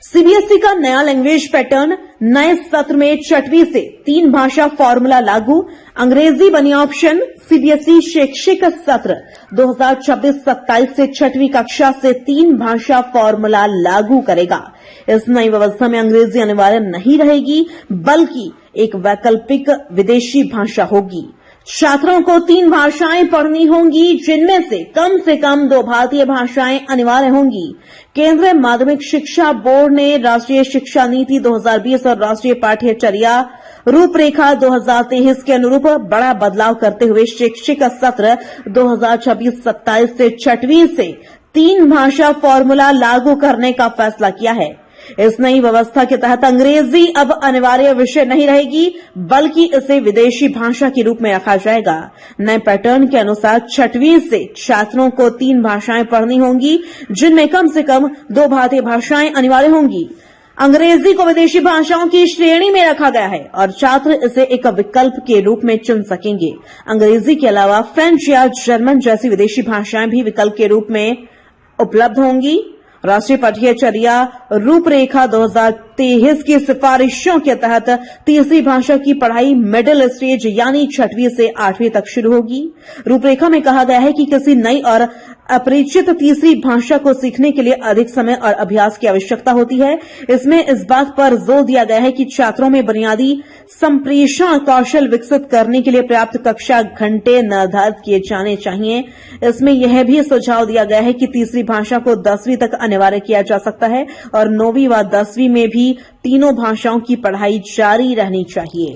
CBSE का नया language pattern, नए सत्र में 6वीं से 3 भाषा फॉर्मूला लागू, अंग्रेजी बनी ऑप्शन। सीबीएसई शैक्षिक सत्र 2026-27 से 6वीं कक्षा से 3 भाषा फॉर्मूला लागू करेगा। इस नई व्यवस्था में अंग्रेजी अनिवार्य नहीं रहेगी, बल्कि एक वैकल्पिक विदेशी भाषा होगी। छात्रों को 3 भाषाएं पढ़नी होंगी, जिनमें से कम 2 भारतीय भाषाएं अनिवार्य होंगी। केंद्रीय माध्यमिक शिक्षा बोर्ड ने राष्ट्रीय शिक्षा नीति 2020 और राष्ट्रीय पाठ्यचर्या रूपरेखा 2023 के अनुरूप बड़ा बदलाव करते हुए शैक्षिक सत्र 2026-27 से 6वीं से 3 भाषा फॉर्मूला लागू करने का फैसला किया है। इस नई व्यवस्था के तहत अंग्रेजी अब अनिवार्य विषय नहीं रहेगी, बल्कि इसे विदेशी भाषा के रूप में रखा जाएगा। नए पैटर्न के अनुसार 6वीं से छात्रों को 3 भाषाएं पढ़नी होंगी, जिनमें कम से कम 2 भारतीय भाषाएं अनिवार्य होंगी। अंग्रेजी को विदेशी भाषाओं की श्रेणी में रखा गया है और छात्र इसे एक विकल्प के रूप में चुन सकेंगे। अंग्रेजी के अलावा फ्रेंच या जर्मन जैसी विदेशी भाषाएं भी विकल्प के रूप में उपलब्ध होंगी। राष्ट्रीय पाठ्यचर्या रूपरेखा 2023 की सिफारिशों के तहत तीसरी भाषा की पढ़ाई मिडिल स्टेज यानी 6वीं से 8वीं तक शुरू होगी। रूपरेखा में कहा गया है कि किसी नई और अपरिचित तीसरी भाषा को सीखने के लिए अधिक समय और अभ्यास की आवश्यकता होती है। इसमें इस बात पर जोर दिया गया है कि छात्रों में बुनियादी संप्रेषण कौशल विकसित करने के लिए पर्याप्त कक्षा घंटे निर्धारित किए जाने चाहिए। इसमें यह भी सुझाव दिया गया है कि तीसरी भाषा को 10वीं तक अनिवार्य किया जा सकता है और 9वीं व 10वीं में भी तीनों भाषाओं की पढ़ाई जारी रहनी चाहिए।